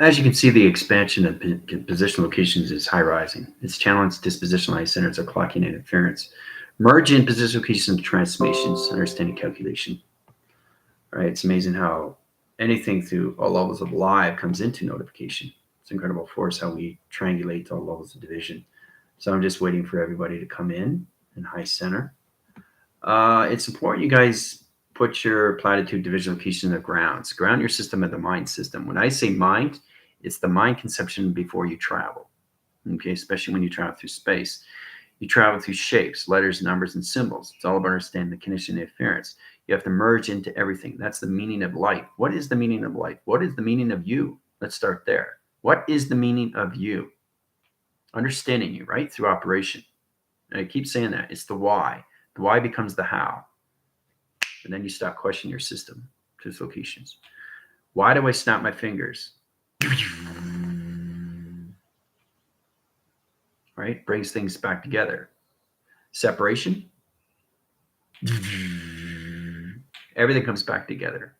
As you can see, the expansion of position locations is high rising. Its challenge disposition line centers are clocking interference. Merge in position locations transformations, understanding calculation. Right? It's amazing how anything through all levels of live comes into notification. It's incredible force how we triangulate all levels of division. So I'm just waiting for everybody to come in high center. It's important you guys put your platitude division location in the grounds. Ground your system at the mind system. When I say mind, it's the mind conception before you travel. Okay, especially when you travel through space. You travel through shapes, letters, numbers, and symbols. It's all about understanding the condition and interference. You have to merge into everything. That's the meaning of life. What is the meaning of life? What is the meaning of you? Let's start there. What is the meaning of you? Understanding you, right? Through operation. And I keep saying that. It's the why. The why becomes the how. And then you stop questioning your system to its locations. Why do I snap my fingers? Right? Brings things back together. Separation. Everything comes back together.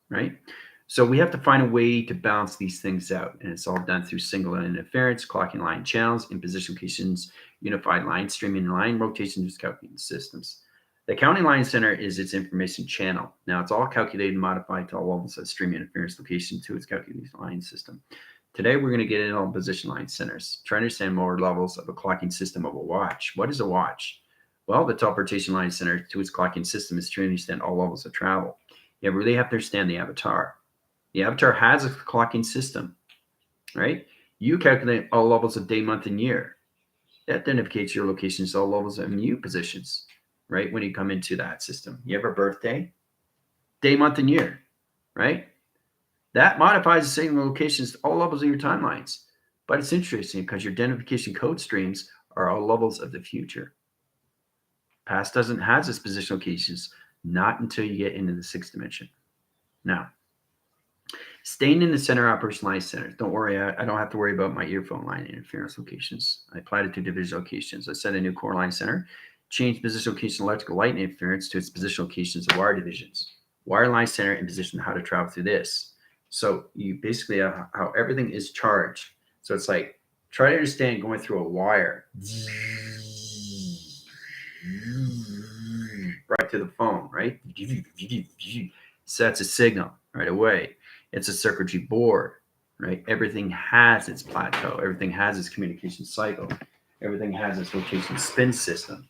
Right? So we have to find a way to balance these things out. And it's all done through single interference, clocking line channels, imposition locations, unified line streaming, line rotation, just calculating systems. The counting line center is its information channel. Now it's all calculated and modified to all levels of stream interference location to its calculated line system. Today we're going to get into all position line centers, try to understand more levels of a clocking system of a watch. What is a watch? Well, the teleportation line center to its clocking system is to understand all levels of travel. You really have to understand the avatar. The avatar has a clocking system, right? You calculate all levels of day, month, and year. That identifies your locations, all levels of mu positions, right? When you come into that system, you have a birthday, day, month, and year, right? That modifies the same locations, all levels of your timelines. But it's interesting because your identification code streams are all levels of the future. Past doesn't have its position locations, not until you get into the sixth dimension. Now, staying in the center operation line center. Don't worry, I don't have to worry about my earphone line interference locations. I applied it to division locations. I set a new core line center, changed position location electrical light interference to its position locations of wire divisions. Wire line center and position how to travel through this. So you basically have how everything is charged. So it's like, try to understand going through a wire. Right to the phone, right? Sets a signal right away. It's a circuitry board, right? Everything has its plateau. Everything has its communication cycle. Everything has its rotation spin system.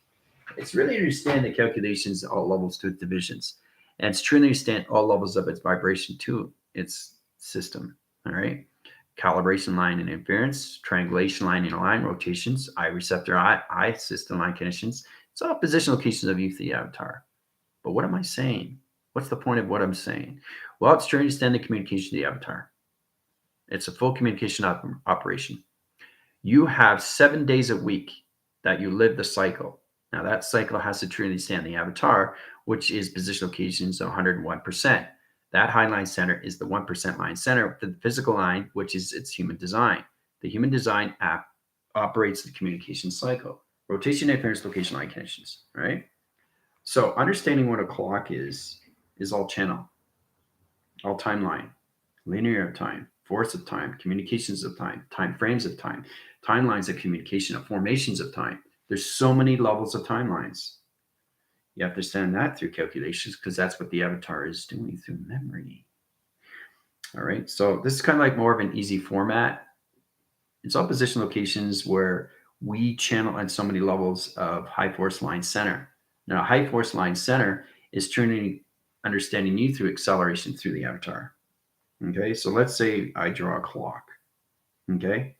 It's really understand the calculations at all levels to its divisions. And it's truly understand all levels of its vibration to its system. All right. Calibration line and interference, triangulation line and line rotations, eye receptor, eye system line conditions. It's all position locations of youth the avatar. But what am I saying? What's the point of what I'm saying? Well, it's trying to understand the communication of the avatar. It's a full communication operation. You have 7 days a week that you live the cycle. Now, that cycle has to truly understand the avatar, which is position locations of 101%. That high line center is the 1% line center. The physical line, which is its human design. The human design app operates the communication cycle. Rotation, interference, location, line conditions, right? So understanding what a clock is all channel, all timeline, linear time, force of time, communications of time, time frames of time, timelines of communication, of formations of time. There's so many levels of timelines. You have to understand that through calculations because that's what the avatar is doing through memory. All right, so this is kind of like more of an easy format. It's all position locations where we channel at so many levels of high force line center. Now, high force line center is turning understanding you through acceleration through the avatar. Okay, so let's say I draw a clock. Okay,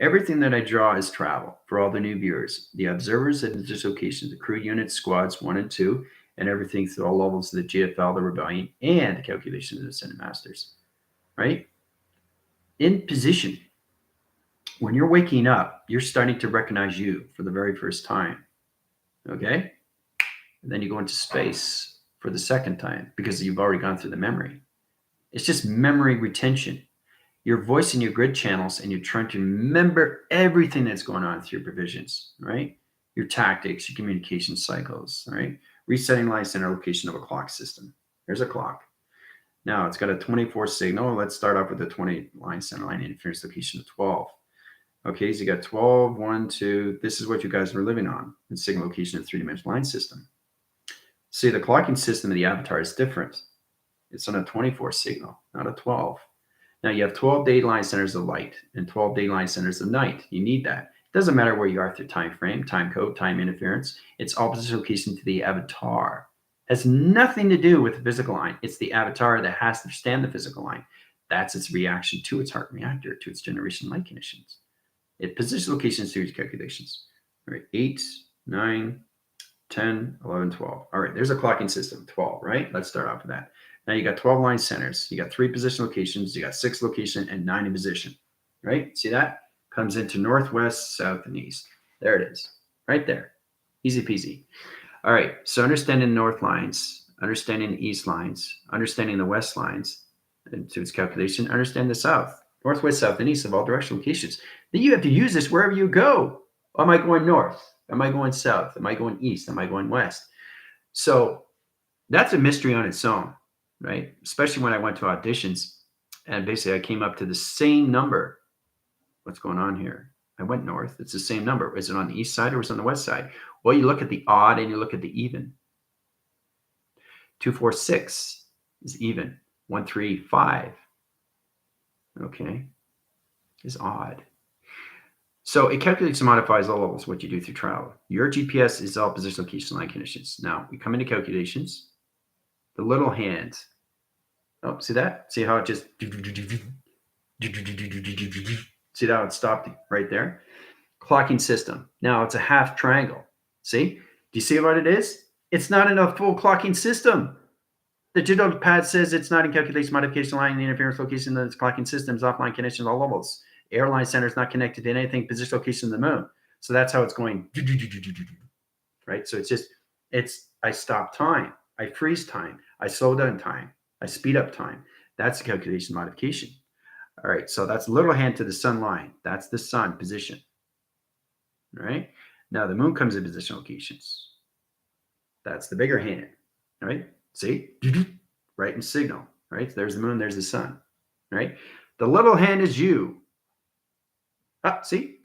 everything that I draw is travel for all the new viewers, the observers and the dislocations, the crew units, squads 1 and 2, and everything through all levels of the GFL, the rebellion, and the calculations of the Ascended Masters. Right? In position, when you're waking up, you're starting to recognize you for the very first time. Okay? And then you go into space for the second time because you've already gone through the memory. It's just memory retention. You're voicing your grid channels and you're trying to remember everything that's going on through your provisions, right? Your tactics, your communication cycles, right? Resetting line center location of a clock system. There's a clock. Now it's got a 24 signal. Let's start off with the 20 line center line interference location of 12. Okay, so you got 12, 1, 2. This is what you guys were living on in signal location of three-dimensional line system. See, the clocking system of the avatar is different. It's on a 24 signal, not a 12. Now you have 12 day line centers of light and 12 day line centers of night. You need that. It doesn't matter where you are through time frame, time code, time interference. It's opposite location to the avatar. It has nothing to do with the physical line. It's the avatar that has to stand the physical line. That's its reaction to its heart reactor, to its generation light conditions. It position location series calculations. All right, 8, 9, 10, 11, 12. All right, there's a clocking system, 12, right? Let's start off with that. Now you got 12 line centers. You got 3 position locations. You got 6 location and 9 in position, right? See that? Comes into northwest, south, and east. There it is, right there. Easy peasy. All right, so understanding the north lines, understanding the east lines, understanding the west lines, and to its calculation, understand the south, northwest, south, and east of all directional locations. Then you have to use this wherever you go. Am I going north? Am I going south? Am I going east? Am I going west? So that's a mystery on its own, right? Especially when I went to auditions and basically I came up to the same number. What's going on here? I went north. It's the same number. Is it on the east side or is it on the west side? Well, you look at the odd and you look at the even. 2, 4, 6 is even. 1, 3, 5. Okay, is odd. So it calculates and modifies all levels, what you do through travel. Your GPS is all position, location, line conditions. Now we come into calculations. The little hand. Oh, see that? See how it just... See how it stopped right there? Clocking system. Now it's a half triangle. See? Do you see what it is? It's not in a full clocking system. The digital pad says it's not in calculation, modification, line, interference, location, the clocking systems, offline conditions, all levels. Airline center is not connected to anything, position, location, of the moon. So that's how it's going. Right? So I stop time. I freeze time. I slow down time. I speed up time. That's the calculation modification. All right. So that's little hand to the sun line. That's the sun position. All right. Now the moon comes in position locations. That's the bigger hand. Right? See? Right in signal. Right? There's the moon. There's the sun. Right? The little hand is you. Ah, see?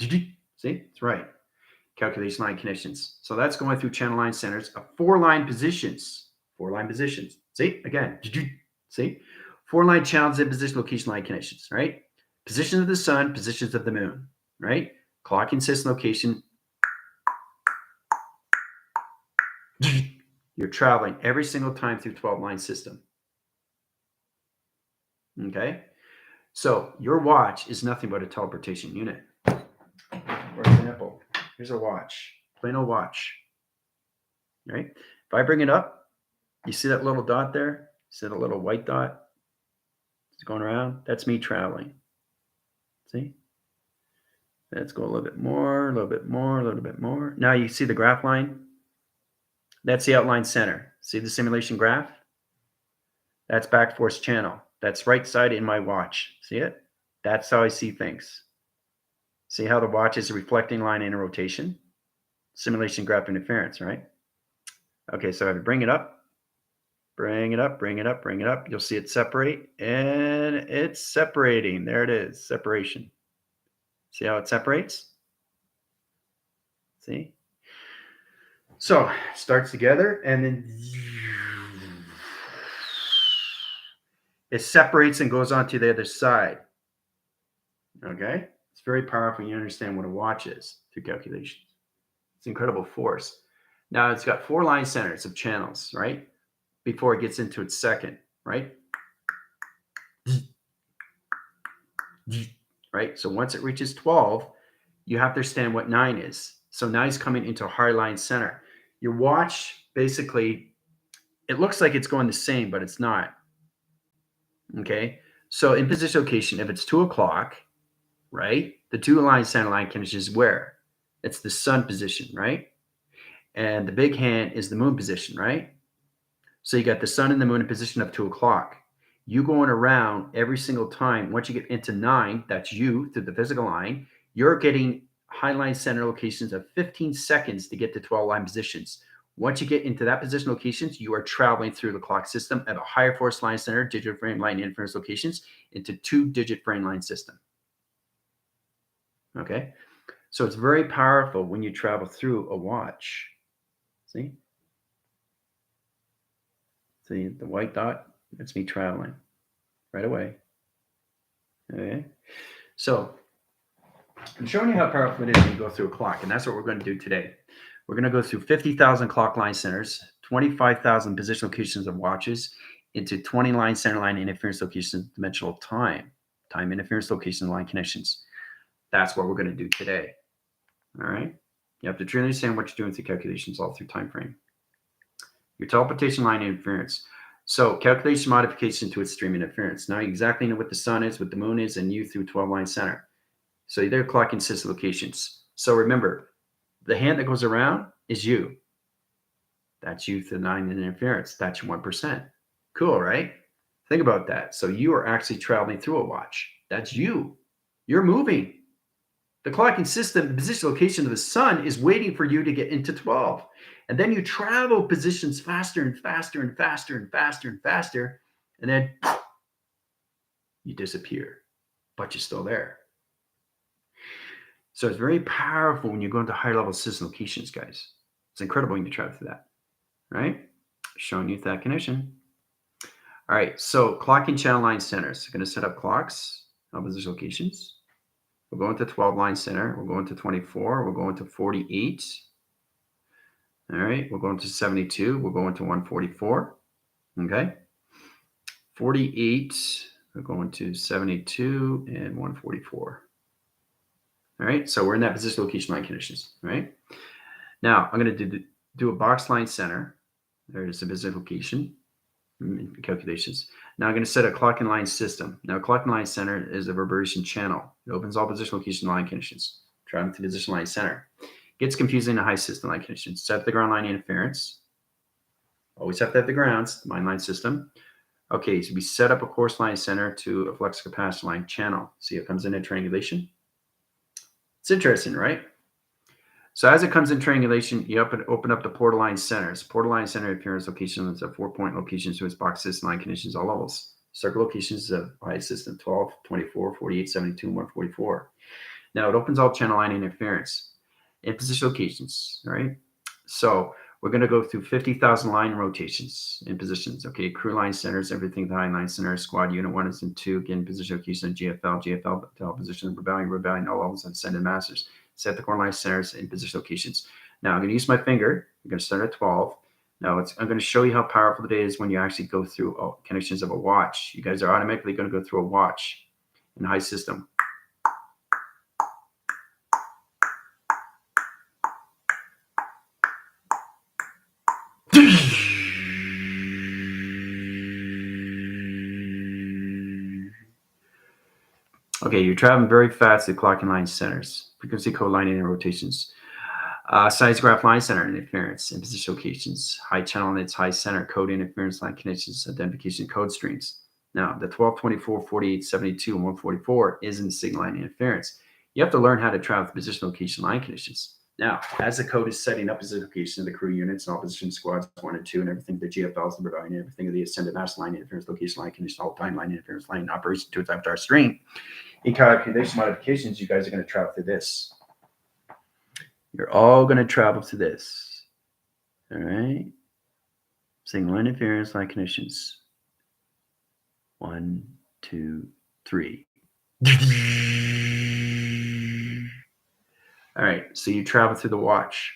See? It's right. Calculation line conditions. So that's going through channel line centers of 4 line positions. 4 line positions. See? Again. See? 4 line channels in position, location, line connections, right? Positions of the sun, positions of the moon, right? Clocking system location. You're traveling every single time through 12 line system. Okay? So your watch is nothing but a teleportation unit. For example, here's a watch, plain old watch, right? If I bring it up, you see that little dot there? See that little white dot? It's going around. That's me traveling. See? Let's go a little bit more, a little bit more, a little bit more. Now you see the graph line? That's the outline center. See the simulation graph? That's back force channel. That's right side in my watch. See it? That's how I see things. See how the watch is a reflecting line in a rotation? Simulation graph interference, right? Okay, so I have to bring it up, bring it up, bring it up, bring it up. You'll see it separate, and it's separating. There it is, separation. See how it separates? See? So it starts together, and then it separates and goes on to the other side. Okay? It's very powerful when you understand what a watch is through calculations. It's incredible force. Now it's got 4 line centers of channels, right? Before it gets into its second, right? Right? So once it reaches 12, you have to understand what 9 is. So 9 is coming into a hard line center. Your watch, basically, it looks like it's going the same, but it's not. Okay? So in position location, if it's 2 o'clock, right? The 2 line center line condition is where? It's the sun position, right? And the big hand is the moon position, right? So you got the sun and the moon in position of 2 o'clock. You going around every single time. Once you get into 9, that's you through the physical line. You're getting high line center locations of 15 seconds to get to 12 line positions. Once you get into that position locations, you are traveling through the clock system at a higher force line center, digital frame line interference locations into 2-digit frame line system. Okay, so it's very powerful when you travel through a watch. See the white dot? That's me traveling right away. Okay, so I'm showing you how powerful it is when you go through a clock, and that's what we're going to do today. We're going to go through 50,000 clock line centers, 25,000 position locations of watches, into 20 line center line interference locations, dimensional time interference location line connections. That's what we're going to do today. All right. You have to truly understand what you're doing through calculations all through time frame. Your teleportation line interference. So calculation modification to its stream interference. Now you exactly know what the sun is, what the moon is, and you through 12 line center. So they're clocking system locations. So remember, the hand that goes around is you. That's you through 9 interference. That's your 1%. Cool, right? Think about that. So you are actually traveling through a watch. That's you. You're moving. The clocking system, the position location of the sun is waiting for you to get into 12. And then you travel positions faster and faster and faster and faster and faster. And then you disappear, but you're still there. So it's very powerful when you go into higher level system locations, guys. It's incredible when you travel through that, right? Showing you that connection. All right, so clocking channel line centers. Going to set up clocks, position locations. We'll go into 12 line center. We'll go into 24. We'll go into 48. All right, we'll go into 72. We'll go into 144. Okay. 48. We'll go into 72 and 144. All right, so we're in that position location line conditions. All right. Now I'm going to do a box line center. There it is, a position location calculations. Now I'm going to set a clock and line system. Now clock and line center is a reverberation channel. It opens all position location line conditions. Traveling to position line center. Gets confusing in high system line conditions. Set the ground line interference. Always have to have the grounds, the line system. Okay, so we set up a course line center to a flux capacitor line channel. See, it comes in a triangulation. It's interesting, right? So as it comes in triangulation, you open up the portal line centers. Portal line center appearance locations of 4-point locations to its box system line conditions all levels. Circle locations of high system 12, 24, 48, 72, and 144. Now it opens all channel line interference in position locations, all right? So we're going to go through 50,000 line rotations in positions, okay? Crew line centers, everything the high line center, squad unit 1 and 2, again, position location, GFL position, rebellion, all levels, and ascended masters. Set the core line centers in position locations. Now I'm going to use my finger. I'm going to start at 12. Now I'm going to show you how powerful it is when you actually go through connections of a watch. You guys are automatically going to go through a watch in high system. Okay, you're traveling very fast at clock and line centers. Frequency code line and rotations. Size graph line center interference in position locations. High channel and its high center code interference line connections, identification code streams. Now, the 12, 24, 48, 72, and 144 is in the signal line interference. You have to learn how to travel with position location line conditions. Now, as the code is setting up position location of the crew units and all position squads 1 and 2 and everything, the GFLs and rebellion, everything of the ascended master line interference, location line condition, all time line interference, line operation to its after our stream. In calculation modifications, you guys are going to travel through this. You're all going to travel to this. All right. Signal interference line conditions. 1, 2, 3. All right. So you travel through the watch.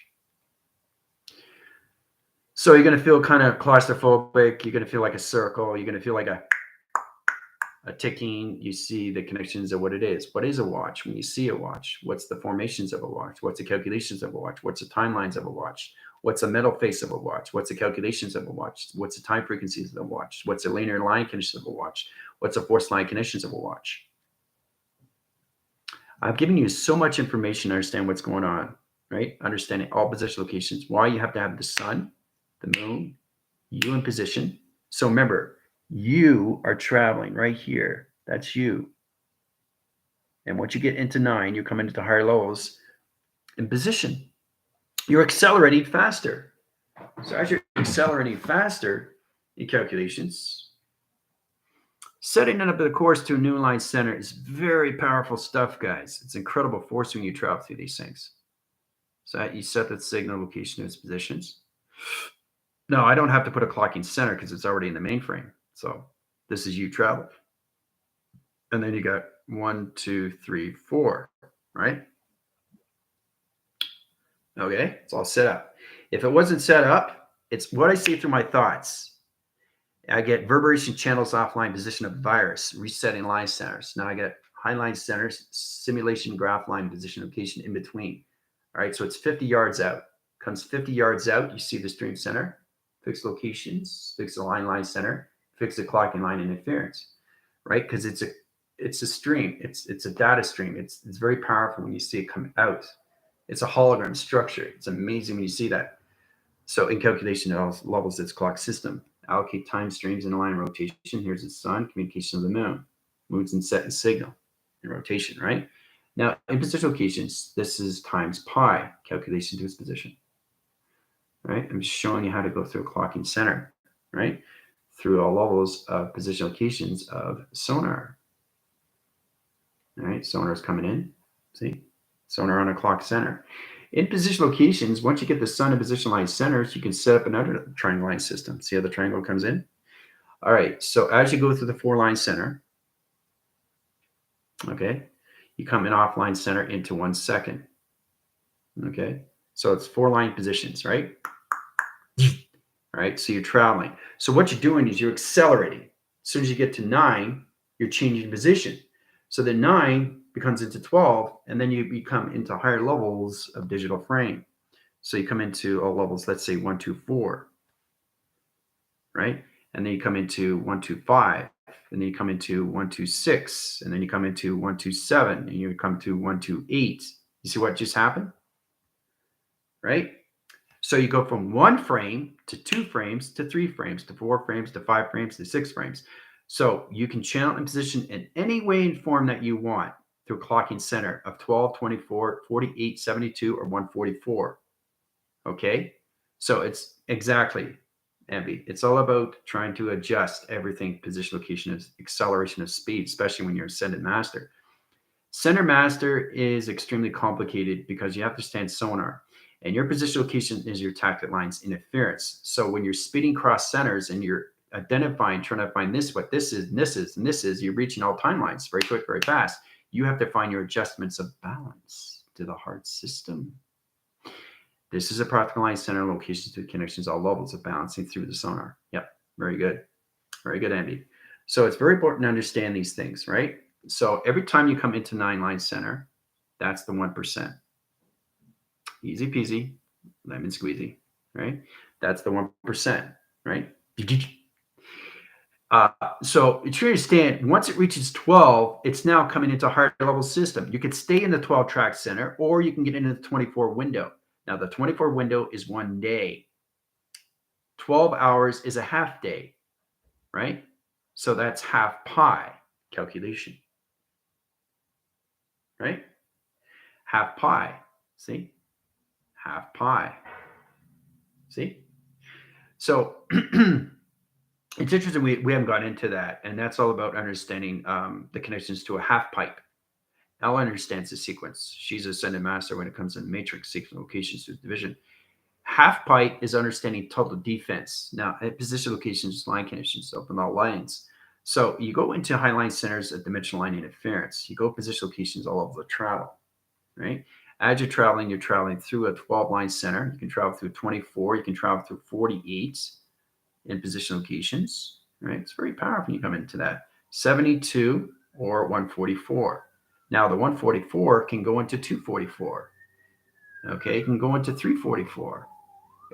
So you're going to feel kind of claustrophobic. You're going to feel like a circle. You're going to feel like a ticking. You see the connections of what it is. What is a watch? When you see a watch, what's the formations of a watch? What's the calculations of a watch? What's the timelines of a watch? What's the metal face of a watch? What's the calculations of a watch? What's the time frequencies of a watch? What's the linear line conditions of a watch? What's the force line conditions of a watch? I've given you so much information to understand what's going on, right? Understanding all position locations, why you have to have the sun, the moon, you in position. So remember, you are traveling right here. That's you. And once you get into 9, you come into higher levels in position. You're accelerating faster. So as you're accelerating faster in calculations, setting up the course to a new line center is very powerful stuff, guys. It's incredible force when you travel through these things. So you set the signal location to its positions. No, I don't have to put a clocking center because it's already in the mainframe. So this is you travel. And then you got 1, 2, 3, 4, right? Okay, it's all set up. If it wasn't set up, it's what I see through my thoughts. I get reverberation channels offline position of virus, resetting line centers. Now I get high line centers, simulation graph line position location in between. All right, so it's 50 yards out. Comes 50 yards out, you see the stream center, fix locations, fix the line center, fix the clocking line interference, right? Because it's a stream, it's a data stream. It's very powerful when you see it come out. It's a hologram structure. It's amazing when you see that. So in calculation, it all levels its clock system. Allocate time streams in line rotation. Here's the sun, communication of the moon, moods and set and signal in rotation, right? Now, in position locations, this is times pi, calculation to its position, right? I'm just showing you how to go through a clocking center, right? Through all levels of position locations of sonar. All right, sonar is coming in, see? Sonar on a clock center. In position locations, once you get the sun in position line centers, you can set up another triangle line system. See how the triangle comes in? All right, so as you go through the 4-line center, okay, you come in offline center into 1 second. Okay, so it's 4-line positions, right? Right, so you're traveling. So what you're doing is you're accelerating. As soon as you get to 9, you're changing position. So then 9 becomes into 12, and then you become into higher levels of digital frame. So you come into all levels, let's say 1, 2, 4, right? And then you come into 1, 2, 5, and then you come into 1, 2, 6, and then you come into 1, 2, 7, and you come to 1, 2, 8. You see what just happened? Right? So you go from 1 frame to 2 frames to 3 frames to 4 frames to 5 frames to 6 frames. So you can channel and position in any way and form that you want through a clocking center of 12, 24, 48, 72, or 144. Okay? So it's exactly, Envy. It's all about trying to adjust everything, position, location, acceleration of speed, especially when you're ascended master. Center master is extremely complicated because you have to stand sonar. And your position location is your tactic lines interference. So when you're speeding cross centers and you're identifying, trying to find this, what this is, and this is, and this is, you're reaching all timelines very quick, very fast. You have to find your adjustments of balance to the heart system. This is a practical line center locations to connections, all levels of balancing through the sonar. Yep, very good. Very good, Andy. So it's very important to understand these things, right? So every time you come into 9-line center, that's the 1%. Easy peasy, lemon squeezy, right? That's the 1%, right? So to understand, once it reaches 12, it's now coming into a higher level system. You can stay in the 12-track center, or you can get into the 24 window. Now, the 24 window is 1 day. 12 hours is a half day, right? So that's half pi calculation, right? Half pi, see? Half pi, see? So it's interesting we haven't got into that, and that's all about understanding the connections to a half pipe. Ella understands the sequence. She's ascended master when it comes to matrix sequence locations to division. Half pipe is understanding total defense. Now, at position locations, line conditions, open all lines. So you go into high line centers at dimensional line interference. You go position locations all over the travel, right? As you're traveling through a 12-line center. You can travel through 24. You can travel through 48 in position locations, right? It's very powerful when you come into that. 72 or 144. Now, the 144 can go into 244. Okay, it can go into 344.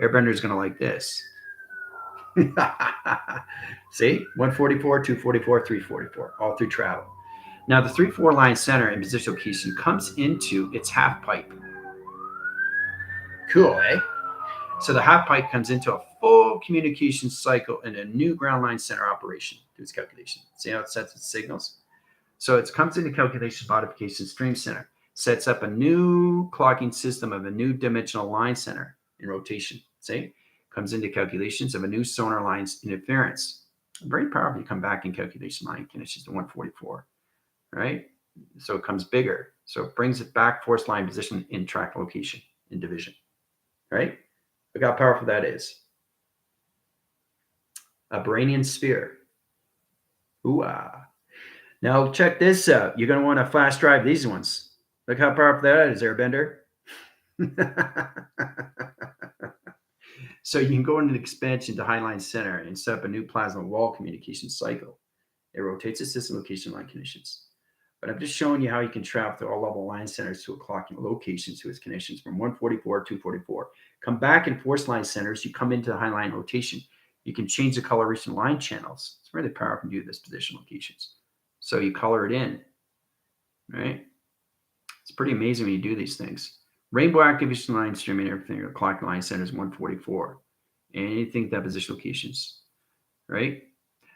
Airbender is going to like this. See? 144, 244, 344, all through travel. Now, the 3-4 line center in position location comes into its half pipe. Cool, eh? So the half pipe comes into a full communication cycle in a new ground line center operation through its calculation. See how it sets its signals? So it comes into calculation modification stream center, sets up a new clocking system of a new dimensional line center in rotation. See? comes into calculations of a new sonar line's interference. Very powerful. You come back in calculation line conditions to 144, right? So it comes bigger. So it brings it back force line position in track location in division, right? Look how powerful that is. A Brownian sphere. Ooh-ah. Now check this out. You're going to want to flash drive these ones. Look how powerful that is, Airbender. So you can go into an expansion to Highline Center and set up a new plasma wall communication cycle. It rotates the system location line conditions. But I'm just showing you how you can travel through all level line centers to a clocking location to its connections from 144 to 244. Come back in force line centers, you come into the Highline rotation. You can change the coloration line channels. It's really powerful to do this position locations. So you color it in, right? It's pretty amazing when you do these things. Rainbow activation line streaming, everything, or clock line centers 144. Anything that position locations, right?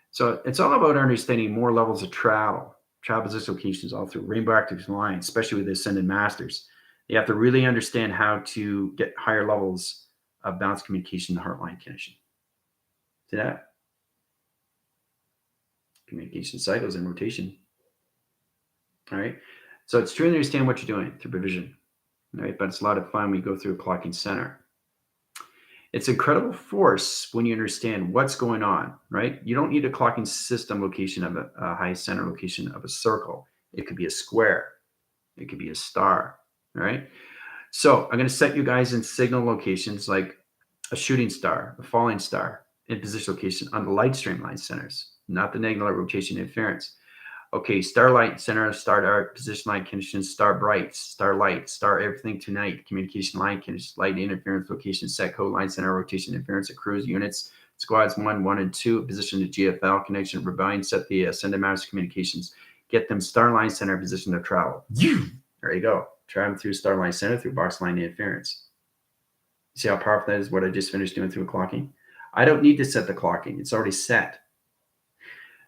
So it's all about understanding more levels of travel position locations all through rainbow activation line, especially with the ascended masters. You have to really understand how to get higher levels of balanced communication in the heartline connection. See that? Communication cycles and rotation. All right. So it's true to understand what you're doing through provision, right? But it's a lot of fun when you go through a clocking center. It's incredible force when you understand what's going on, right? You don't need a clocking system location of a high center location of a circle. It could be a square. It could be a star, right? So I'm going to set you guys in signal locations like a shooting star, a falling star, in position location on the light stream line centers, not the negative rotation interference. Okay, starlight center, star dark, position line conditions, star bright, star light, star everything tonight, communication line conditions, light interference location, set code line center, rotation interference, accrues units, squads 1, 1, and 2, position to GFL connection, rebellion, set the ascended master communications, get them star line center position to travel. There you go. Traveling through star line center through box line interference. See how powerful that is, what I just finished doing through clocking? I don't need to set the clocking. It's already set.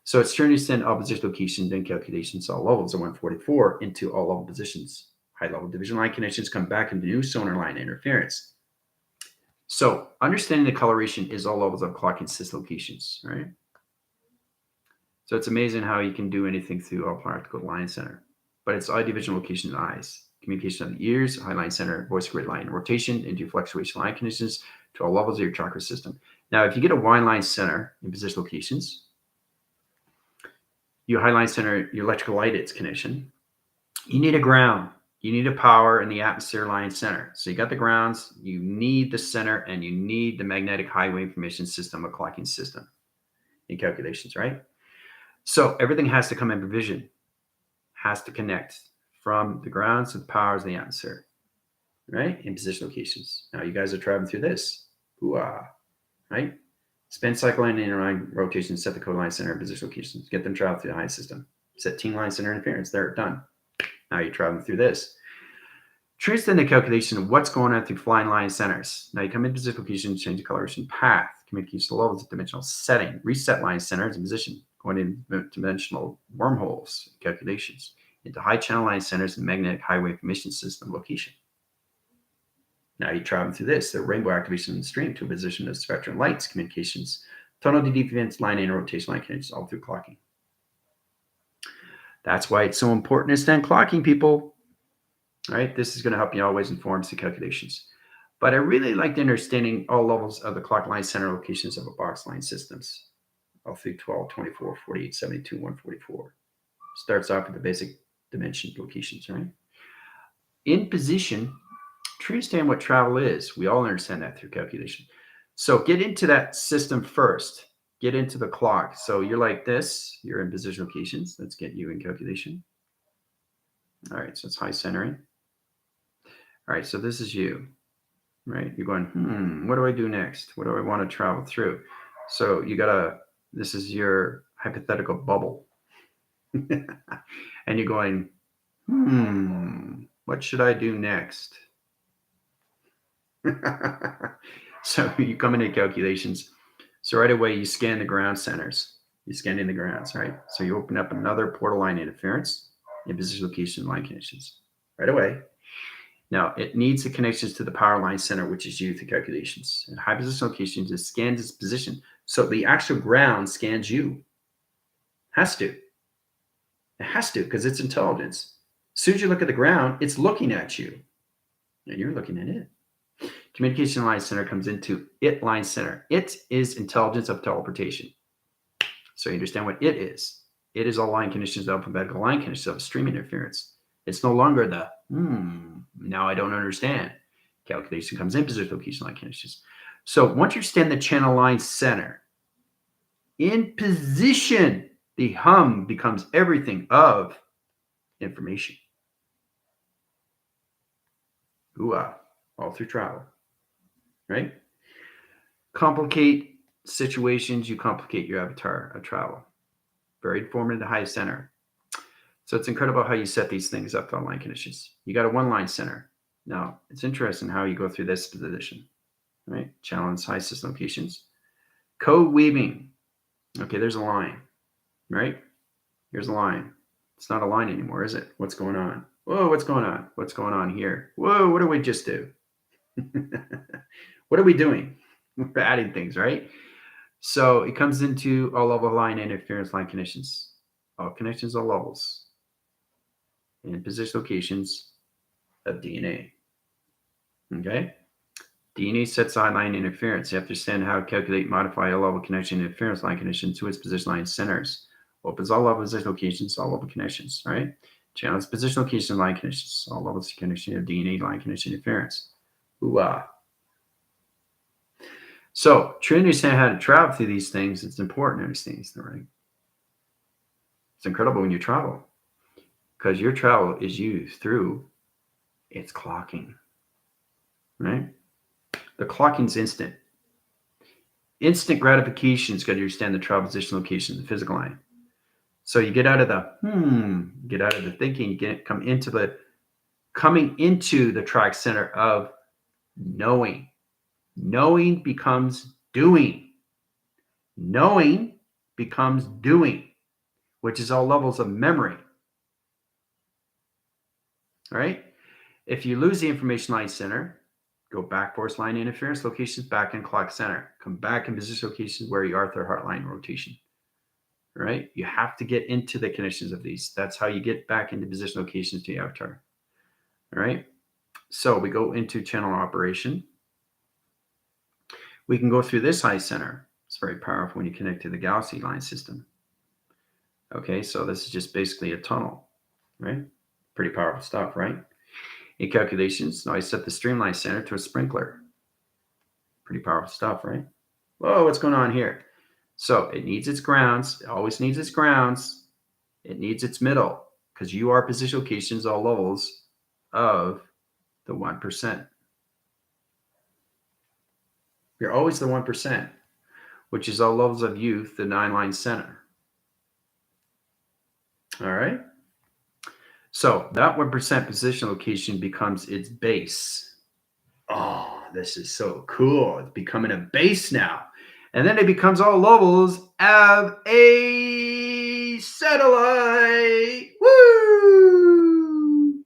So it's trying to send all position locations and calculations all levels of 144 into all level positions. High level division line connections come back into new sonar line interference. So understanding the coloration is all levels of clocking system locations, right? So it's amazing how you can do anything through all practical line center. But it's eye division location and eyes. Communication of the ears, high line center, voice grid line rotation into fluctuation line conditions to all levels of your chakra system. Now, if you get a wine line center in position locations, you highline center your electrical light its connection. You need a ground. You need a power in the atmosphere line center. So you got the grounds, you need the center, and you need the magnetic highway information system, a clocking system in calculations, right? So everything has to come in provision, has to connect from the grounds to the powers of the atmosphere, right? In position locations. Now you guys are traveling through this. Ooh-ah, right? Spin cycle line and interline rotation, set the code line center and position locations. Get them travel through the high system. Set team line center interference. They're done. Now you're traveling through this. Transcend the calculation of what's going on through flying line centers. Now you come in position location, change the coloration path, communication levels of dimensional setting, reset line centers in position, going in dimensional wormholes, calculations, into high channel line centers and magnetic highway information system location. Now you're traveling through this, the rainbow activation stream to a position of spectrum lights, communications, tunnel to defense, line and rotation line connections, all through clocking. That's why it's so important to understand clocking, people. All right, this is going to help you always inform the calculations. But I really like understanding all levels of the clock line center locations of a box line systems, all through 12, 24, 48, 72, 144. Starts off with the basic dimension locations, right? In position, to understand what travel is, we all understand that through calculation. So get into that system first. Get into the clock. So you're like this. You're in position locations. Let's get you in calculation. All right, so it's high centering. All right, so this is you, right? You're going, what do I do next? What do I want to travel through? So you this is your hypothetical bubble. And you're going, what should I do next? So you come into calculations. So right away, you scan the ground centers. You scan in the grounds, right? So you open up another portal line interference in position location line conditions right away. Now, it needs the connections to the power line center, which is you through calculations. And high position locations, it scans its position. So the actual ground scans you. Has to. It has to, because it's intelligence. As soon as you look at the ground, it's looking at you. And you're looking at it. Communication line center comes into it line center. It is intelligence of teleportation. So you understand what it is. It is all line conditions, alphabetical line conditions of stream interference. It's no longer the, now I don't understand. Calculation comes in position, location, line conditions. So once you stand the channel line center, in position, the hum becomes everything of information. Ooh-ah, all through travel, right? Complicate situations, you complicate your avatar of travel. Very informative, the highest center. So it's incredible how you set these things up on line conditions. You got a one-line center. Now, it's interesting how you go through this position, right? Challenge high system locations. Code weaving. Okay, there's a line, right? Here's a line. It's not a line anymore, is it? What's going on? Whoa, what's going on? What's going on here? Whoa, what did we just do? What are we doing? We're adding things, right? So it comes into all level line interference line conditions. All connections, all levels. And position locations of DNA. Okay? DNA sets line interference. You have to understand how to calculate, modify a level connection interference line condition to its position line centers. Opens all level position locations, all level connections, right? Channels position location line conditions, all levels of connection of DNA line condition interference. Ooh-ah. So, to understand how to travel through these things, it's important to understand these things, right? It's incredible when you travel because your travel is used through its clocking, right? The clocking's instant. Instant gratification is going to understand the travel position location, the physical line. So you get out of the get out of the thinking, you coming into the track center of knowing. Knowing becomes doing. Knowing becomes doing, which is all levels of memory. All right? If you lose the information line center, go back force line interference locations, back in clock center. Come back in position locations where you are through heart line rotation. All right? You have to get into the conditions of these. That's how you get back into position locations to the avatar. All right? So we go into channel operation. We can go through this high center. It's very powerful when you connect to the galaxy line system. Okay, so this is just basically a tunnel, right? Pretty powerful stuff, right? In calculations, now I set the streamline center to a sprinkler. Pretty powerful stuff, right? Whoa, what's going on here? So it needs its grounds. It always needs its grounds. It needs its middle because you are position locations, all levels of the 1%. You're always the 1%, which is all levels of youth, the 9-line center. All right. So that 1% position location becomes its base. Oh, this is so cool. It's becoming a base now. And then it becomes all levels of a satellite. Woo!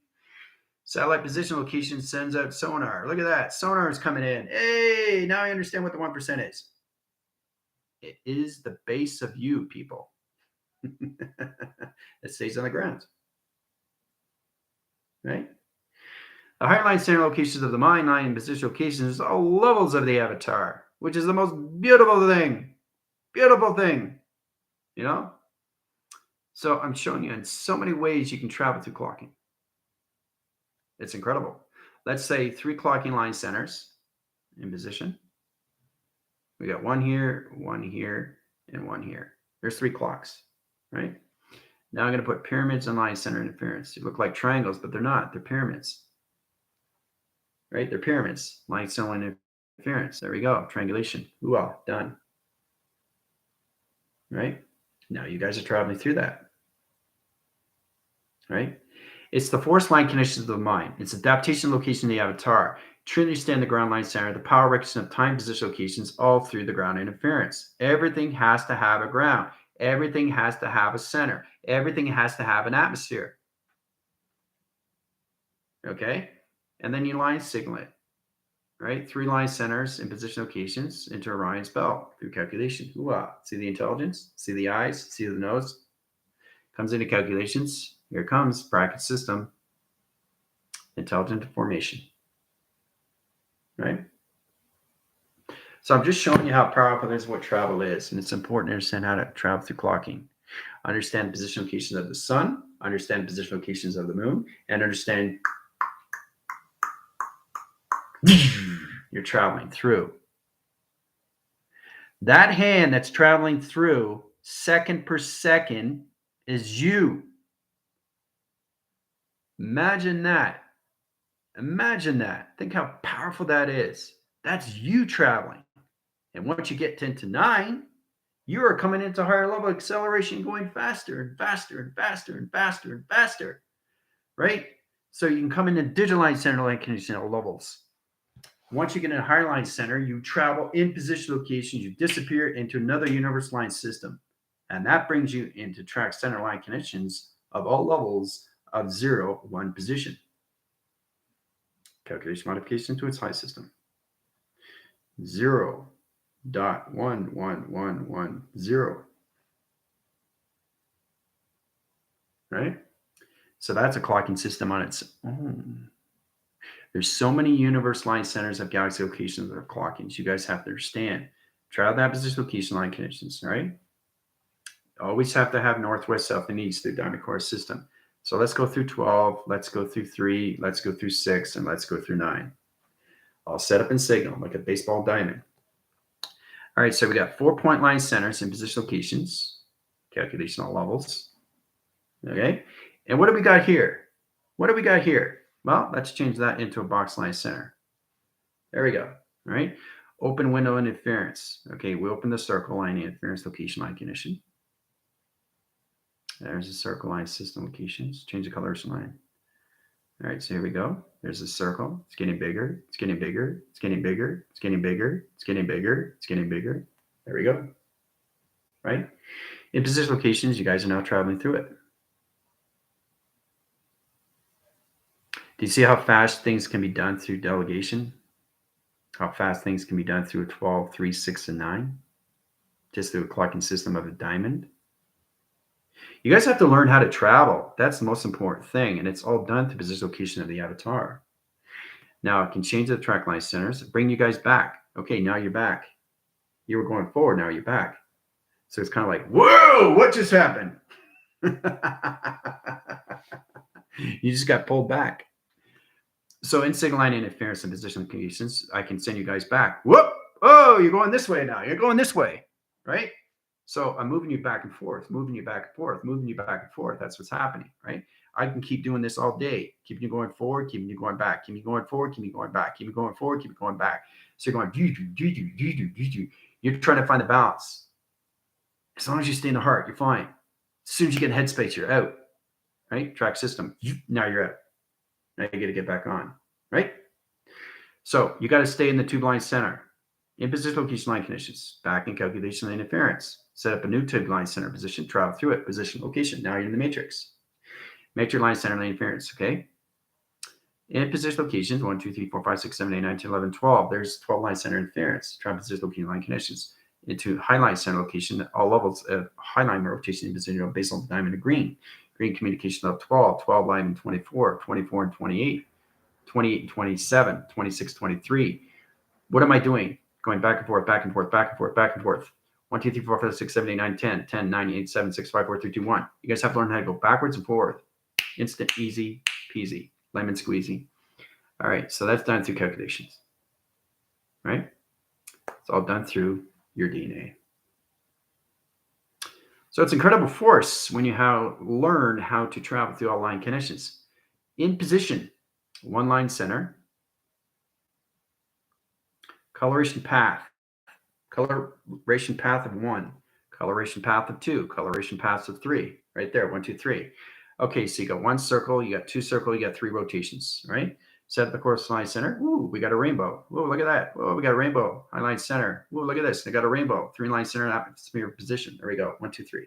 Satellite position location sends out sonar. Look at that. Sonar is coming in. Hey, now I understand what the 1% is. It is the base of you, people. It stays on the ground. Right? The higher line center locations of the mind line and position locations are all levels of the avatar, which is the most beautiful thing. Beautiful thing. You know? So I'm showing you in so many ways you can travel through clocking. It's incredible. Let's say 3 clocking line centers in position. We got one here, and one here. There's 3 clocks, right? Now I'm going to put pyramids and line center interference. They look like triangles, but they're not. They're pyramids. Right? They're pyramids. Line center interference. There we go. Triangulation. Ooh, well, done. Right? Now you guys are traveling through that. Right? It's the force line connections of the mind. It's adaptation location of the avatar. To understand the ground line center, the power recognition of time position locations all through the ground interference. Everything has to have a ground. Everything has to have a center. Everything has to have an atmosphere. Okay? and then you line signal it, right? 3 line centers in position locations into Orion's belt through calculation. Ooh-ah. See the intelligence? See the eyes? See the nose? Comes into calculations. Here it comes, bracket system, intelligent formation, right? So I'm just showing you how powerful it is, what travel is, and it's important to understand how to travel through clocking. Understand position locations of the sun, understand position locations of the moon, and understand you're traveling through. That hand that's traveling through second per second is you. Imagine that. Imagine that. Think how powerful that is. That's you traveling. And once you get into 9, you are coming into higher level acceleration, going faster and faster and faster and faster and faster, right? So you can come into digital line center line condition levels. Once you get in a higher line center, you travel in position locations, you disappear into another universe line system. And that brings you into track center line connections of all levels of 0, 1 position. Calculation modification to its high system. 0.1110. Right? So that's a clocking system on its own. There's so many universe line centers of galaxy locations that are clocking. So you guys have to understand. Travel that position location line conditions, right? Always have to have northwest, south, and east through diamond core system. So let's go through 12, let's go through 3, let's go through 6, and let's go through 9. All set up in signal like a baseball diamond. All right, so we got 4-point line centers in position locations, calculation all levels. Okay, and what do we got here? What do we got here? Well, let's change that into a box line center. There we go. All right, open window and interference. Okay, we open the circle line interference location line condition. There's the circle line system locations. Change the colors line. All right, so here we go. There's a circle. It's getting bigger. It's getting bigger. It's getting bigger. It's getting bigger. It's getting bigger. It's getting bigger. There we go. Right? In position locations, you guys are now traveling through it. Do you see how fast things can be done through delegation? How fast things can be done through a 12, 3, 6, and 9? Just through a clocking system of a diamond? You guys have to learn how to travel. That's the most important thing. And it's all done through position location of the avatar. Now I can change the track line centers, bring you guys back. Okay, now you're back. You were going forward, now you're back. So it's kind of like, whoa, what just happened? You just got pulled back. So in signal line interference and position locations, I can send you guys back. Whoop! Oh, you're going this way now. You're going this way, right? So I'm moving you back and forth, moving you back and forth, moving you back and forth. That's what's happening, right? I can keep doing this all day, keeping you going forward, keeping you going back, keeping you going forward, keeping you going back, keeping you going forward, keep you going back. So you're going, you're trying to find the balance. As long as you stay in the heart, you're fine. As soon as you get in headspace, you're out, right? Track system, now you're out. Now you got to get back on, right? So you got to stay in the tube line center. In position location line conditions, back in calculation line interference. Set up a new tube line center position, travel through it, position location. Now you're in the matrix. Matrix line center line interference, okay? In position locations, 1, 2, 3, 4, 5, 6, 7, 8, 9, 10, 11, 12. There's 12 line center interference. Travel position location line conditions. Into high line center location, all levels of high line rotation in position basal diamond and green. Green communication of 12, 12 line and 24, 24 and 28, 28 and 27, 26, 23. What am I doing? Going back and forth, back and forth, back and forth, back and forth. 1, 2, 3, 4, 5, 6, 7, 8, 9, 10, 10, 9, 8, 7, 6, 5, 4, 3, 2, 1. You guys have to learn how to go backwards and forward. Instant, easy, peasy, lemon squeezy. All right, so that's done through calculations, right? It's all done through your DNA. So it's incredible force when you learn how to travel through all line conditions. In position, 1 line center, coloration path of 1, coloration path of 2, coloration paths of 3, right there, 1, 2, 3. Okay, so you got 1 circle, you got 2 circle, you got 3 rotations, right? Set up the course line center. Ooh, we got a rainbow. Ooh, look at that. Oh, we got a rainbow. High line center. Ooh, look at this. I got a rainbow. 3 line center atmosphere position. There we go. 1, 2, 3.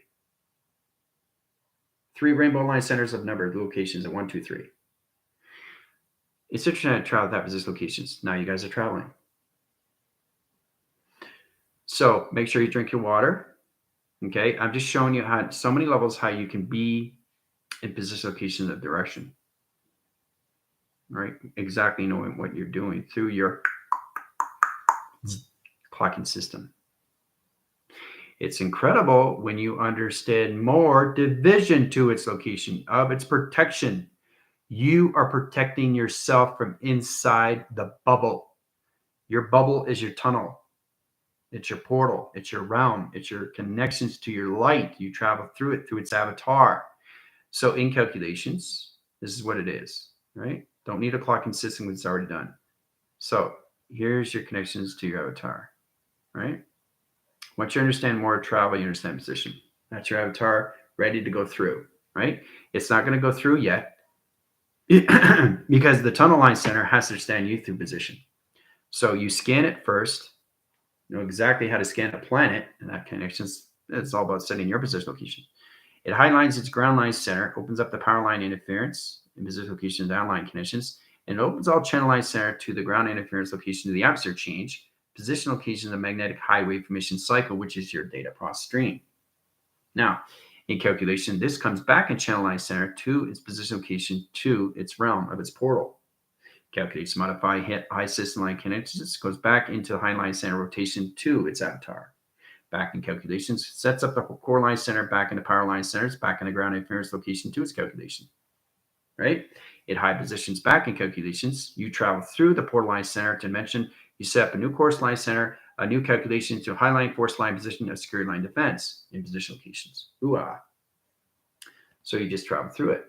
3 rainbow line centers of numbered locations at 1, 2, 3. It's interesting to travel without resist locations. Now you guys are traveling. So make sure you drink your water. Okay. I'm just showing you how, so many levels, how you can be in position, location, of direction. Right? Exactly knowing what you're doing through your clocking system. It's incredible when you understand more division to its location of its protection. You are protecting yourself from inside the bubble. Your bubble is your tunnel. It's your portal. It's your realm. It's your connections to your light. You travel through it, through its avatar. So in calculations, this is what it is, right? Don't need a clocking system when it's already done. So here's your connections to your avatar, right? Once you understand more travel, you understand position. That's your avatar ready to go through, right? It's not going to go through yet because the tunnel line center has to understand you through position. So you scan it first, know exactly how to scan a planet, and that connections, it's all about setting your position location. It highlights its ground line center, opens up the power line interference in position location downline connections, and it opens all channel line center to the ground interference location to the atmosphere change, position location of the magnetic highway information cycle, which is your data process stream. Now, in calculation, this comes back in channel line center to its position location to its realm of its portal. Calculates modify high system line connections, goes back into high line center rotation to its avatar. Back in calculations, sets up the core line center back into power line centers, back in the ground interference location to its calculation. Right? It high positions back in calculations. You travel through the portal line center dimension. You set up a new course line center, a new calculation to high line force line position of security line defense in position locations. Ooh-ah. So you just travel through it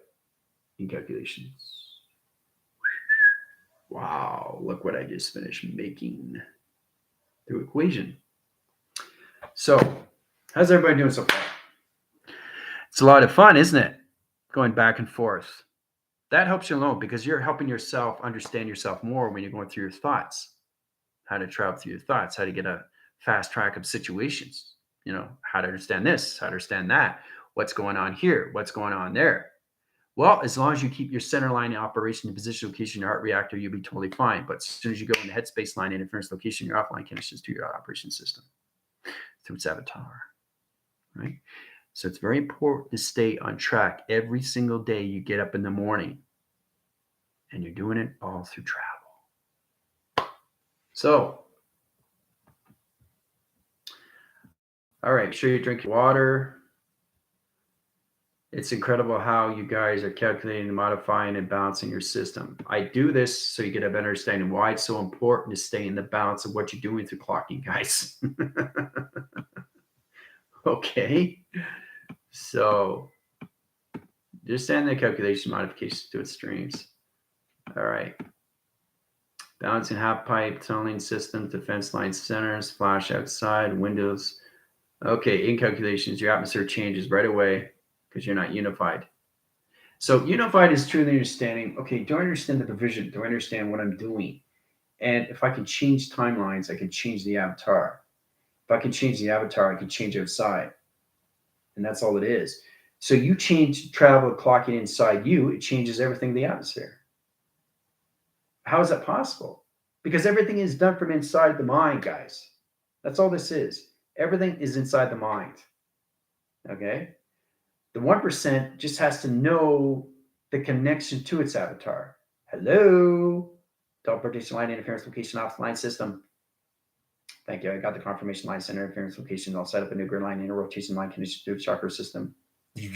in calculations. Wow, look what I just finished making through equation. So, how's everybody doing so far? It's a lot of fun, isn't it? Going back and forth. That helps you alone because you're helping yourself understand yourself more when you're going through your thoughts. How to travel through your thoughts, how to get a fast track of situations. You know, how to understand this, how to understand that. What's going on here? What's going on there? Well, as long as you keep your center line in operation, the position location, your heart reactor, you'll be totally fine. But as soon as you go in the headspace line interference location, your offline connections to your operation system through its avatar, right? So it's very important to stay on track every single day you get up in the morning, and you're doing it all through travel. So, all right, make sure you drink water. It's incredible how you guys are calculating, modifying, and balancing your system. I do this so you get a better understanding why it's so important to stay in the balance of what you're doing through clocking, guys. Okay. So just send the calculation modifications to its streams. All right. Balancing half pipe, tunneling system, defense line centers, flash outside, windows. Okay, in calculations, your atmosphere changes right away because you're not unified. So unified is truly understanding, okay, do I understand the provision? Do I understand what I'm doing? And if I can change timelines, I can change the avatar. If I can change the avatar, I can change outside. And that's all it is. So you change travel clocking inside you, it changes everything in the atmosphere. How is that possible? Because everything is done from inside the mind, guys. That's all this is. Everything is inside the mind. Okay? The 1% just has to know the connection to its avatar. Hello? Teleportation line interference location offline system. Thank you. I got the confirmation line center interference location. I'll set up a new grid line inner rotation line condition through the chakra system. You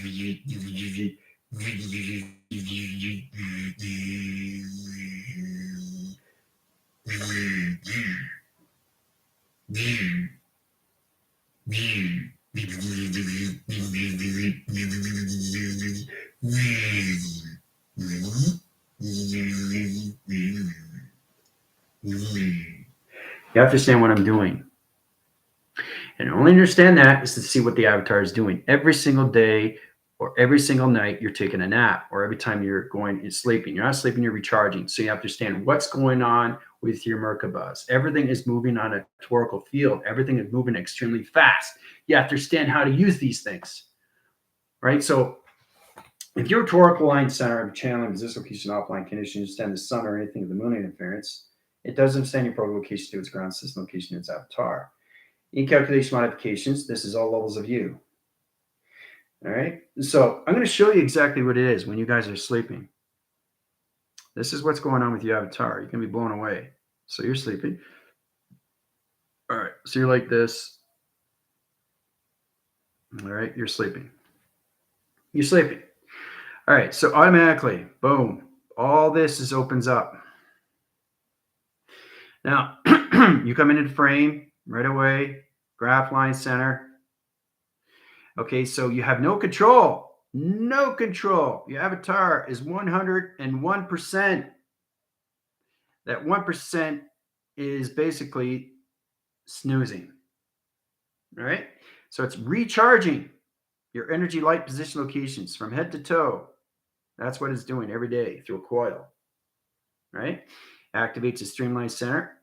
have to understand what I'm doing. And only understand that is to see what the avatar is doing. Every single day or every single night, you're taking a nap, or every time you're going and sleeping. You're not sleeping, you're recharging. So you have to understand what's going on with your Merkabahs. Everything is moving on a torical field. Everything is moving extremely fast. You have to understand how to use these things, right? So If your torical line center of channeling positional location offline condition, you understand the sun or anything of the moon interference, it does understand your program location to its ground system location to its avatar. In calculation modifications, this is all levels of you. All right. So I'm going to show you exactly what it is when you guys are sleeping. This is what's going on with your avatar. You can be blown away. So you're sleeping. All right. So you're like this. All right. You're sleeping. You're sleeping. All right. So automatically, boom, all this opens up. Now, you come into the frame right away, graph line center. Okay, so you have no control. No control. Your avatar is 101%. That 1% is basically snoozing. All right, so it's recharging your energy light position locations from head to toe. That's what it's doing every day through a coil. Right? Activates the streamline center.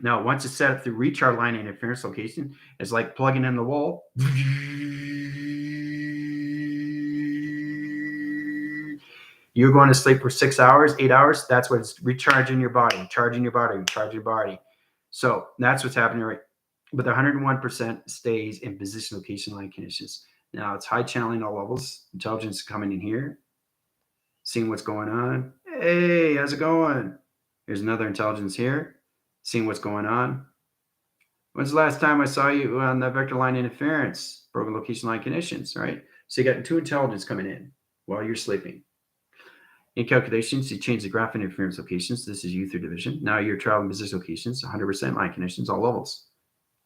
Now, once it's set up through recharge line interference location, it's like plugging in the wall. You're going to sleep for 6 hours, 8 hours. That's what it's recharging your body, charging your body, charging your body. So that's what's happening right. But the 101% stays in position location line conditions. Now it's high channeling all levels. Intelligence coming in here, seeing what's going on. Hey, how's it going? Here's another intelligence here, seeing what's going on. When's the last time I saw you on the vector line interference, broken location line conditions, right? So you got two intelligence coming in while you're sleeping. In calculations, you change the graph interference locations. This is U through division. Now you're traveling position locations, 100% line conditions, all levels,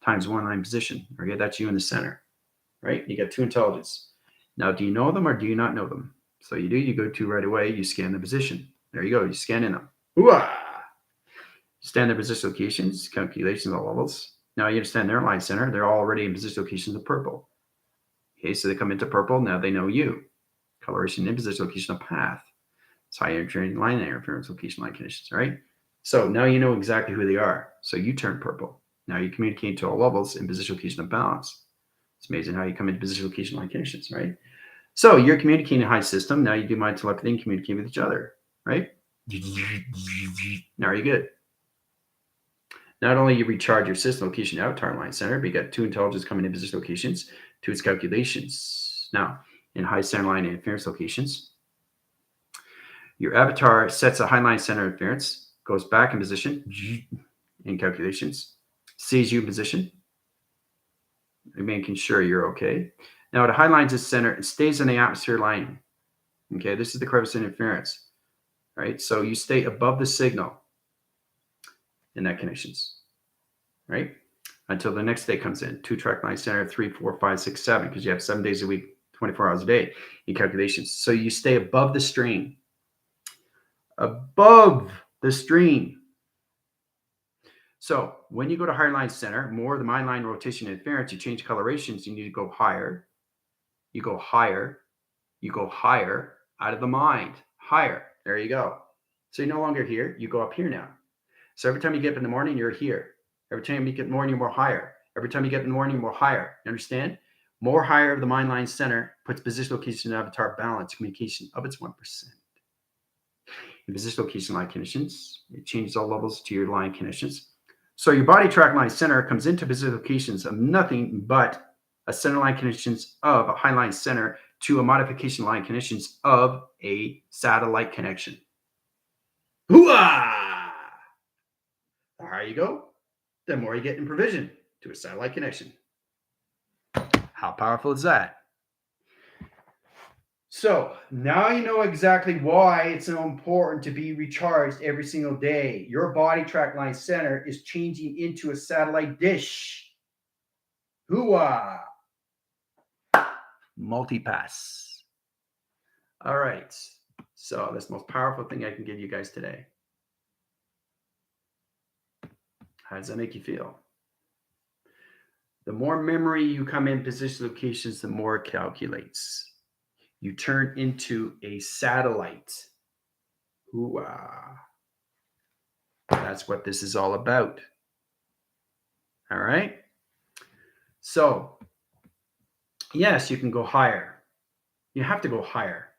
times one line position. Okay, that's you in the center, right? You got two intelligence. Now, do you know them or do you not know them? So you do, you go to right away, you scan the position. There you go, you scan in them. Hooah! Stand their position locations, calculations, all levels. Now you understand their line center. They're already in position locations of purple. Okay, so they come into purple. Now they know you. Coloration in position location of path. It's high energy line interference location line conditions, right? So now you know exactly who they are. So you turn purple. Now you communicate to all levels in position location of balance. It's amazing how you come into position location line conditions, right? So you're communicating a high system. Now you do mind telepathy and communicate with each other, right? Now you're good. Not only you recharge your system location avatar line center, but you got two intelligence coming in position locations to its calculations. Now, in high center line interference locations, your avatar sets a high line center interference, goes back in position in calculations, sees you in position, making sure you're okay. Now, at a high line to center, it stays in the atmosphere line. Okay, this is the crevice interference, right? So you stay above the signal in that connections, right? Until the next day comes in. 2-track line center, 3, 4, 5, 6, 7, because you have 7 days a week, 24 hours a day in calculations. So you stay above the stream. Above the stream. So when you go to higher line center, more of the mind line rotation interference, you change colorations, you need to go higher. You go higher. You go higher out of the mind. Higher. There you go. So you're no longer here. You go up here now. So every time you get up in the morning, you're here. Every time you get in the morning, you're more higher. Every time you get in the morning, you're more higher. You understand? More higher of the mind line center puts position location and avatar balance communication of its 1%. In position location line conditions, it changes all levels to your line conditions. So your body track line center comes into position locations of nothing but a center line conditions of a high line center to a modification line conditions of a satellite connection. Hooah! The higher you go, the more you get in provision to a satellite connection. How powerful is that? So now you know exactly why it's so important to be recharged every single day. Your body track line center is changing into a satellite dish. Hooah! Multipass. All right. So that's the most powerful thing I can give you guys today. How does that make you feel? The more memory you come in position locations, the more it calculates. You turn into a satellite. Hooah. That's what this is all about. All right. So, yes, you can go higher. You have to go higher.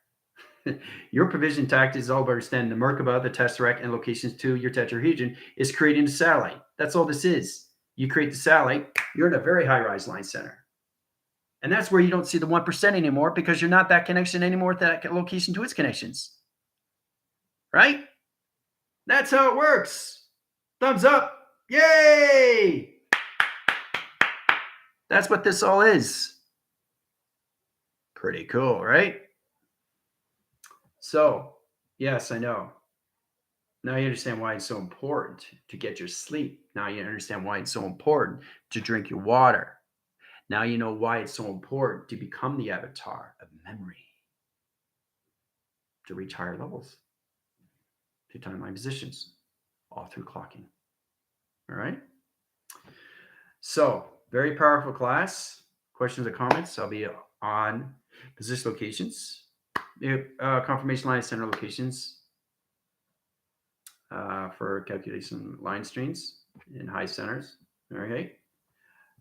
Your provision tactic is all about extending the Merkaba, the tesseract, and locations to your tetrahedron is creating the satellite. That's all this is. You create the satellite, you're in a very high-rise line center. And that's where you don't see the 1% anymore because you're not that connection anymore with that location to its connections. Right? That's how it works. Thumbs up. Yay! That's what this all is. Pretty cool, right? So, yes, I know. Now you understand why it's so important to get your sleep. Now you understand why it's so important to drink your water. Now you know why it's so important to become the avatar of memory, to reach higher levels, to timeline positions, all through clocking. All right? So, very powerful class. Questions or comments? I'll be on position locations, confirmation line center locations for calculation line strings in high centers. Okay.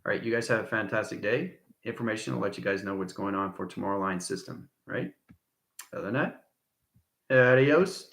All right. You guys have a fantastic day. Information will let you guys know what's going on for tomorrow line system. Right. Other than that, adios.